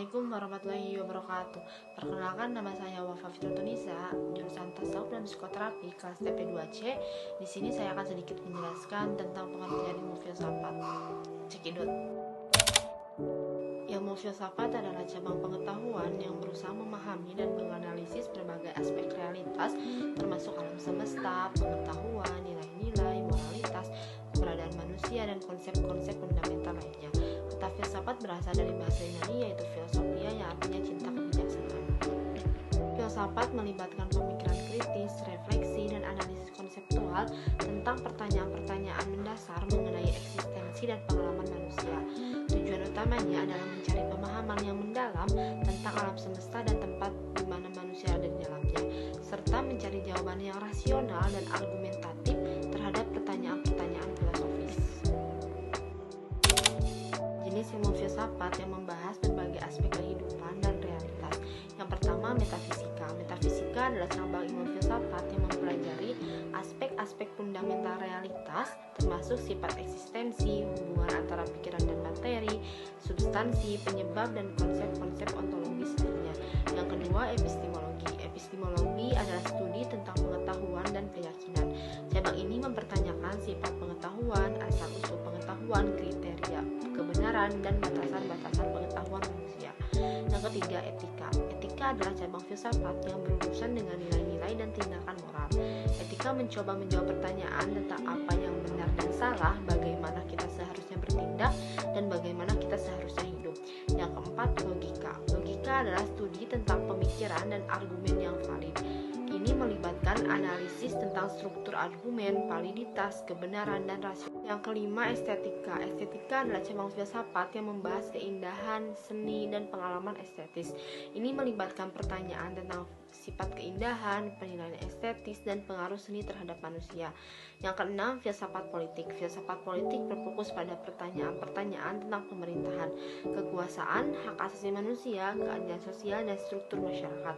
Assalamualaikum warahmatullahi wabarakatuh. Perkenalkan, nama saya Wafa Fitratunisa, jurusan Tasawuf dan Psikoterapi kelas TP2C. Di sini saya akan sedikit menjelaskan tentang pengertian ilmu filsafat. Cekidot. Ilmu filsafat adalah cabang pengetahuan yang berusaha memahami dan menganalisis berbagai aspek realitas, termasuk alam semesta, pengetahuan, nilai-nilai, moralitas, keberadaan manusia, dan konsep-konsep fundamental lainnya. Kata filsafat berasal dari bahasa Yunani, yaitu filosofia, yang artinya cinta kebijaksanaan. Filsafat melibatkan pemikiran kritis, refleksi, dan analisis konseptual tentang pertanyaan-pertanyaan mendasar mengenai eksistensi dan pengalaman manusia. Tujuan utamanya adalah mencari pemahaman yang mendalam tentang alam semesta dan tempat di mana manusia ada di dalamnya, serta mencari jawaban yang rasional dan argumentatif terhadap pertanyaan-pertanyaan filosofis. Jenis ilmu filsafat yang membahas berbagai aspek kehidupan dan realitas. Yang pertama, metafisika. Metafisika adalah cabang ilmu filsafat yang mempelajari aspek-aspek fundamental realitas, termasuk sifat eksistensi, hubungan antara pikiran dan materi, substansi, penyebab, dan konsep-konsep ontologis lainnya. Yang kedua, epistemologi. Epistemologi adalah studi tentang pengetahuan dan keyakinan. Cabang ini mempertanyakan sifat pengetahuan, asal-usul pengetahuan, kriteria kebenaran, dan batasan-batasan pengetahuan manusia. Yang ketiga, etika. Etika adalah cabang filsafat yang berurusan dengan nilai-nilai dan tindakan moral. Etika mencoba menjawab pertanyaan tentang apa yang benar dan salah, bagaimana kita seharusnya bertindak, dan bagaimana kita seharusnya hidup. Yang keempat, logika. Logika adalah studi tentang pemikiran dan argumen yang valid. Ini melibatkan analisis tentang struktur argumen, validitas, kebenaran, dan rasio. Yang kelima, estetika. Estetika adalah cabang filsafat yang membahas keindahan, seni, dan pengalaman estetis. Ini melibatkan pertanyaan tentang sifat keindahan, penilaian estetis, dan pengaruh seni terhadap manusia. Yang keenam, filsafat politik. Filsafat politik berfokus pada pertanyaan-pertanyaan tentang pemerintahan, kekuasaan, hak asasi manusia, keadilan sosial, dan struktur masyarakat.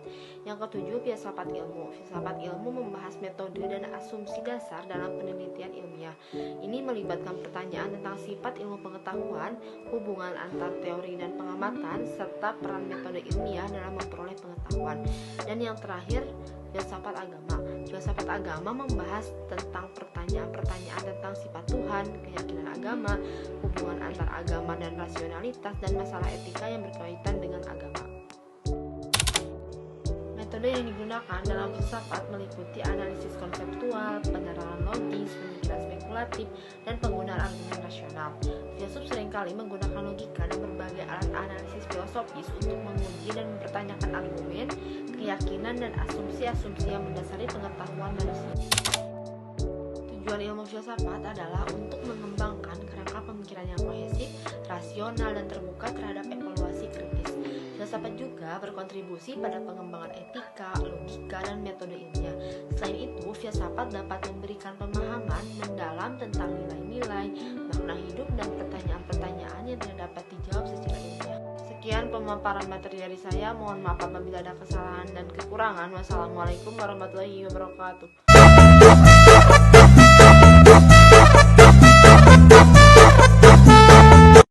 Yang ketujuh, filsafat ilmu. Filsafat ilmu membahas metode dan asumsi dasar dalam penelitian ilmiah. Ini melibatkan pertanyaan tentang sifat ilmu pengetahuan, hubungan antar teori dan pengamatan, serta peran metode ilmiah dalam memperoleh pengetahuan. Dan yang terakhir, filsafat agama. Filsafat agama membahas tentang pertanyaan-pertanyaan tentang sifat Tuhan, keyakinan agama, hubungan antar agama dan rasionalitas, dan masalah etika yang berkaitan dengan agama. Metode yang digunakan dalam filsafat meliputi analisis konseptual, penerangan logis, pemikiran spekulatif, dan penggunaan argumen rasional. Filsuf seringkali menggunakan logika dan berbagai alat analisis filosofis untuk menguji dan mempertanyakan argumen, keyakinan, dan asumsi-asumsi yang mendasari pengetahuan manusia. Tujuan ilmu filsafat adalah untuk mengembangkan kerangka pemikiran yang kohesif, rasional, dan terbuka terhadap evaluasi kritis. Filsafat juga berkontribusi pada pengembangan etika, logika, dan metode ilmiah. Selain itu, filsafat dapat memberikan pemahaman mendalam tentang nilai-nilai, makna hidup, dan pertanyaan-pertanyaan yang tidak dapat dijawab secara ilmiah. Sekian pemaparan materi dari saya. Mohon maaf apabila ada kesalahan dan kekurangan. Wassalamualaikum warahmatullahi wabarakatuh.